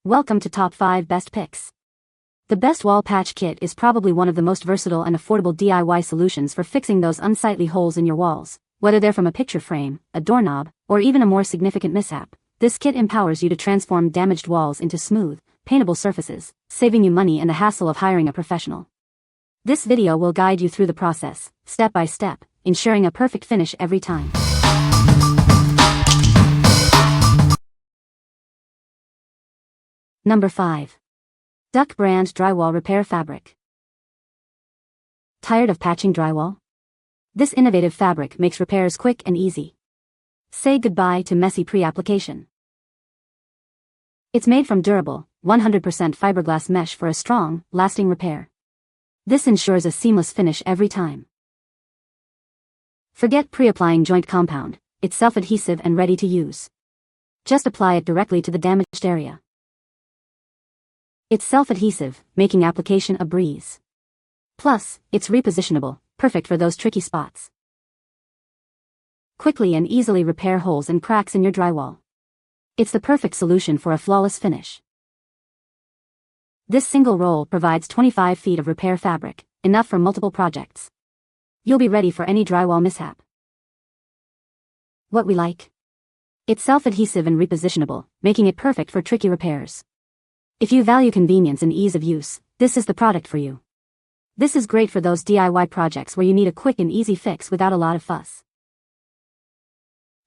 Welcome to Top 5 Best Picks. The Best Wall Patch Kit is probably one of the most versatile and affordable DIY solutions for fixing those unsightly holes in your walls. Whether they're from a picture frame, a doorknob, or even a more significant mishap, this kit empowers you to transform damaged walls into smooth, paintable surfaces, saving you money and the hassle of hiring a professional. This video will guide you through the process, step by step, ensuring a perfect finish every time. Number 5. Duck Brand Drywall Repair Fabric. Tired of patching drywall? This innovative fabric makes repairs quick and easy. Say goodbye to messy pre-application. It's made from durable, 100% fiberglass mesh for a strong, lasting repair. This ensures a seamless finish every time. Forget pre-applying joint compound, it's self-adhesive and ready to use. Just apply it directly to the damaged area. It's self-adhesive, making application a breeze. Plus, it's repositionable, perfect for those tricky spots. Quickly and easily repair holes and cracks in your drywall. It's the perfect solution for a flawless finish. This single roll provides 25 feet of repair fabric, enough for multiple projects. You'll be ready for any drywall mishap. What we like? It's self-adhesive and repositionable, making it perfect for tricky repairs. If you value convenience and ease of use, this is the product for you. This is great for those DIY projects where you need a quick and easy fix without a lot of fuss.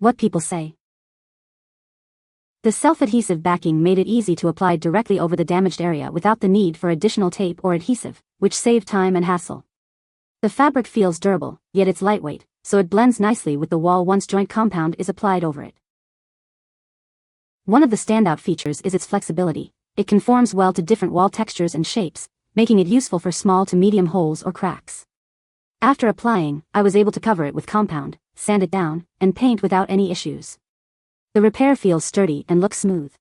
What people say. The self-adhesive backing made it easy to apply directly over the damaged area without the need for additional tape or adhesive, which saved time and hassle. The fabric feels durable, yet it's lightweight, so it blends nicely with the wall once joint compound is applied over it. One of the standout features is its flexibility. It conforms well to different wall textures and shapes, making it useful for small to medium holes or cracks. After applying, I was able to cover it with compound, sand it down, and paint without any issues. The repair feels sturdy and looks smooth.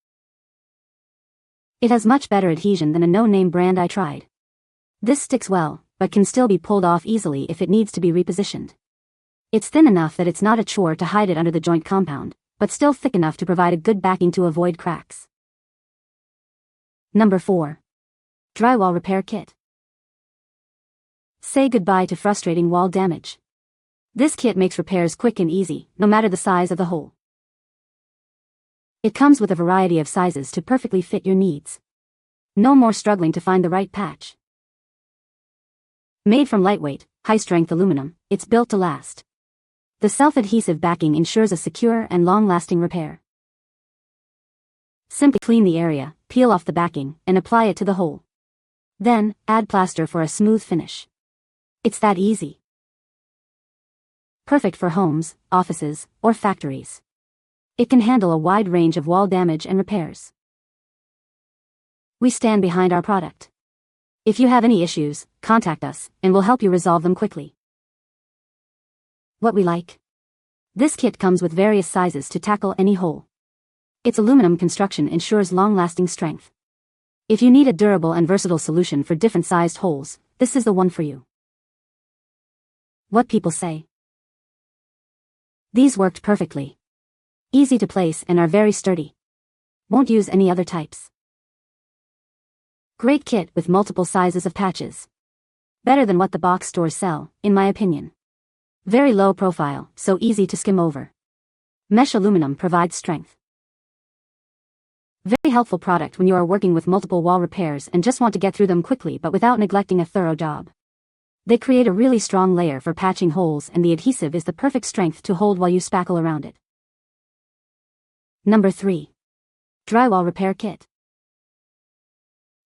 It has much better adhesion than a no-name brand I tried. This sticks well, but can still be pulled off easily if it needs to be repositioned. It's thin enough that it's not a chore to hide it under the joint compound, but still thick enough to provide a good backing to avoid cracks. Number 4. Drywall Repair Kit. Say goodbye to frustrating wall damage. This kit makes repairs quick and easy, no matter the size of the hole. It comes with a variety of sizes to perfectly fit your needs. No more struggling to find the right patch. Made from lightweight, high-strength aluminum, it's built to last. The self-adhesive backing ensures a secure and long-lasting repair. Simply clean the area, peel off the backing, and apply it to the hole. Then, add plaster for a smooth finish. It's that easy. Perfect for homes, offices, or factories. It can handle a wide range of wall damage and repairs. We stand behind our product. If you have any issues, contact us, and we'll help you resolve them quickly. What we like? This kit comes with various sizes to tackle any hole. Its aluminum construction ensures long-lasting strength. If you need a durable and versatile solution for different sized holes, this is the one for you. What people say. These worked perfectly. Easy to place and are very sturdy. Won't use any other types. Great kit with multiple sizes of patches. Better than what the box stores sell, in my opinion. Very low profile, so easy to skim over. Mesh aluminum provides strength. Very helpful product when you are working with multiple wall repairs and just want to get through them quickly but without neglecting a thorough job. They create a really strong layer for patching holes and the adhesive is the perfect strength to hold while you spackle around it. Number 3. Drywall Repair Kit.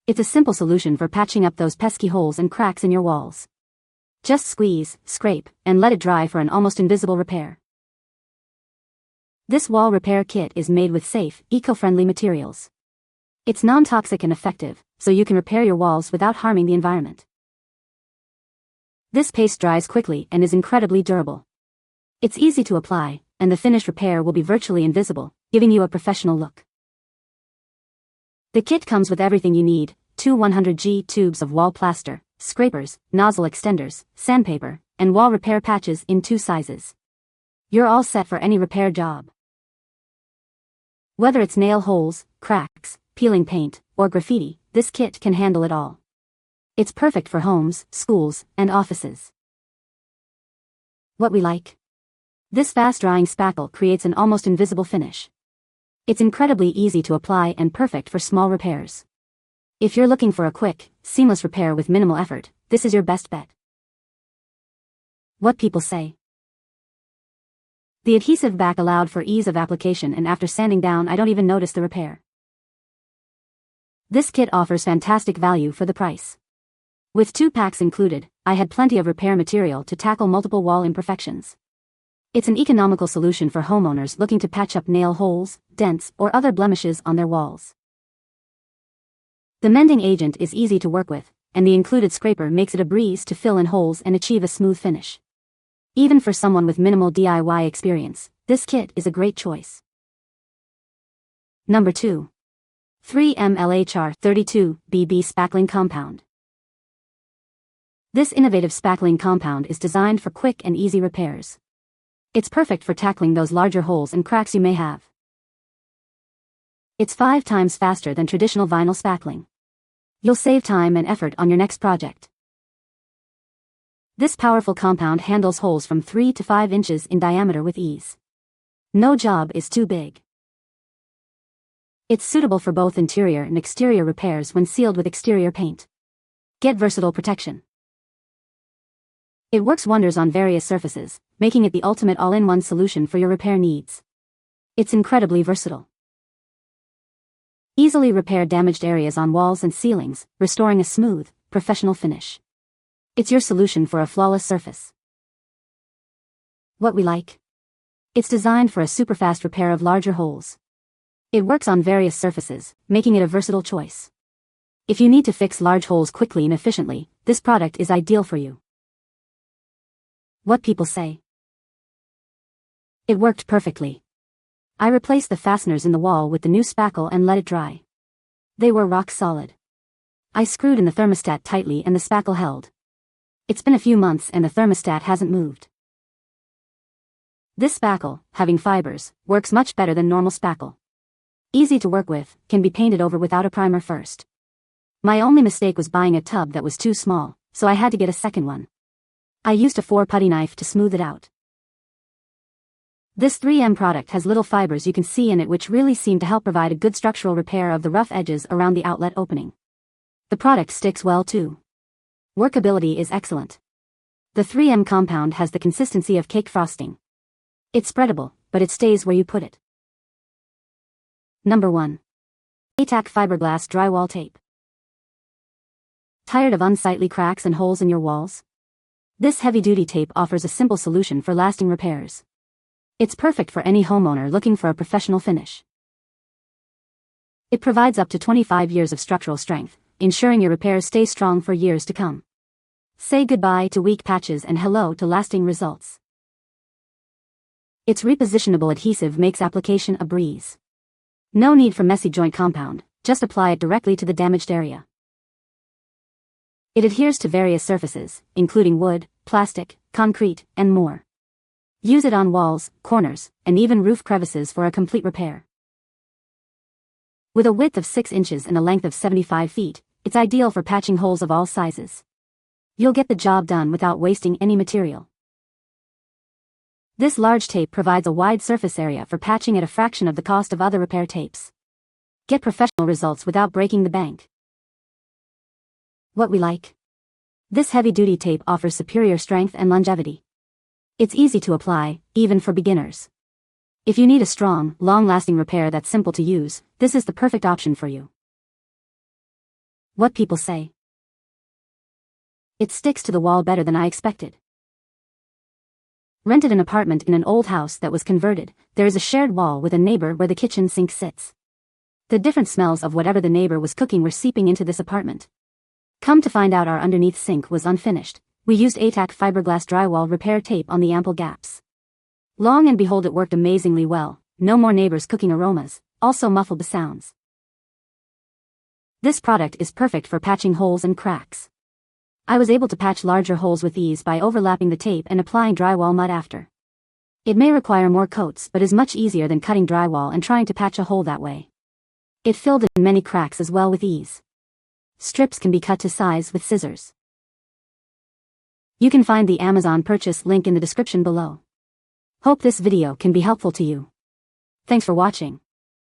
It's a simple solution for patching up those pesky holes and cracks in your walls. Just squeeze, scrape, and let it dry for an almost invisible repair. This wall repair kit is made with safe, eco-friendly materials. It's non-toxic and effective, so you can repair your walls without harming the environment. This paste dries quickly and is incredibly durable. It's easy to apply, and the finished repair will be virtually invisible, giving you a professional look. The kit comes with everything you need: 2 100G tubes of wall plaster, scrapers, nozzle extenders, sandpaper, and wall repair patches in 2 sizes. You're all set for any repair job. Whether it's nail holes, cracks, peeling paint, or graffiti, this kit can handle it all. It's perfect for homes, schools, and offices. What we like? This fast-drying spackle creates an almost invisible finish. It's incredibly easy to apply and perfect for small repairs. If you're looking for a quick, seamless repair with minimal effort, this is your best bet. What people say. The adhesive back allowed for ease of application, and after sanding down I don't even notice the repair. This kit offers fantastic value for the price. With 2 packs included, I had plenty of repair material to tackle multiple wall imperfections. It's an economical solution for homeowners looking to patch up nail holes, dents, or other blemishes on their walls. The mending agent is easy to work with, and the included scraper makes it a breeze to fill in holes and achieve a smooth finish. Even for someone with minimal DIY experience, this kit is a great choice. Number 2. 3M LHR 32BB Spackling Compound. This innovative spackling compound is designed for quick and easy repairs. It's perfect for tackling those larger holes and cracks you may have. It's 5 times faster than traditional vinyl spackling. You'll save time and effort on your next project. This powerful compound handles holes from 3 to 5 inches in diameter with ease. No job is too big. It's suitable for both interior and exterior repairs when sealed with exterior paint. Get versatile protection. It works wonders on various surfaces, making it the ultimate all-in-one solution for your repair needs. It's incredibly versatile. Easily repair damaged areas on walls and ceilings, restoring a smooth, professional finish. It's your solution for a flawless surface. What we like? It's designed for a super-fast repair of larger holes. It works on various surfaces, making it a versatile choice. If you need to fix large holes quickly and efficiently, this product is ideal for you. What people say. It worked perfectly. I replaced the fasteners in the wall with the new spackle and let it dry. They were rock solid. I screwed in the thermostat tightly and the spackle held. It's been a few months and the thermostat hasn't moved. This spackle, having fibers, works much better than normal spackle. Easy to work with, can be painted over without a primer first. My only mistake was buying a tub that was too small, so I had to get a second one. I used a 4 putty knife to smooth it out. This 3M product has little fibers you can see in it which really seem to help provide a good structural repair of the rough edges around the outlet opening. The product sticks well too. Workability is excellent. The 3M compound has the consistency of cake frosting. It's spreadable, but it stays where you put it. Number 1. ATack Fiberglass Drywall Tape. Tired of unsightly cracks and holes in your walls? This heavy-duty tape offers a simple solution for lasting repairs. It's perfect for any homeowner looking for a professional finish. It provides up to 25 years of structural strength, ensuring your repairs stay strong for years to come. Say goodbye to weak patches and hello to lasting results. Its repositionable adhesive makes application a breeze. No need for messy joint compound, just apply it directly to the damaged area. It adheres to various surfaces, including wood, plastic, concrete, and more. Use it on walls, corners, and even roof crevices for a complete repair. With a width of 6 inches and a length of 75 feet, it's ideal for patching holes of all sizes. You'll get the job done without wasting any material. This large tape provides a wide surface area for patching at a fraction of the cost of other repair tapes. Get professional results without breaking the bank. What we like? This heavy-duty tape offers superior strength and longevity. It's easy to apply, even for beginners. If you need a strong, long-lasting repair that's simple to use, this is the perfect option for you. What people say. It sticks to the wall better than I expected. Rented an apartment in an old house that was converted. There is a shared wall with a neighbor where the kitchen sink sits. The different smells of whatever the neighbor was cooking were seeping into this apartment. Come to find out, our underneath sink was unfinished. We used ATack Fiberglass Drywall Repair Tape on the ample gaps. Long and behold, it worked amazingly well. No more neighbors' cooking aromas, also muffled the sounds. This product is perfect for patching holes and cracks. I was able to patch larger holes with ease by overlapping the tape and applying drywall mud after. It may require more coats but is much easier than cutting drywall and trying to patch a hole that way. It filled in many cracks as well with ease. Strips can be cut to size with scissors. You can find the Amazon purchase link in the description below. Hope this video can be helpful to you. Thanks for watching.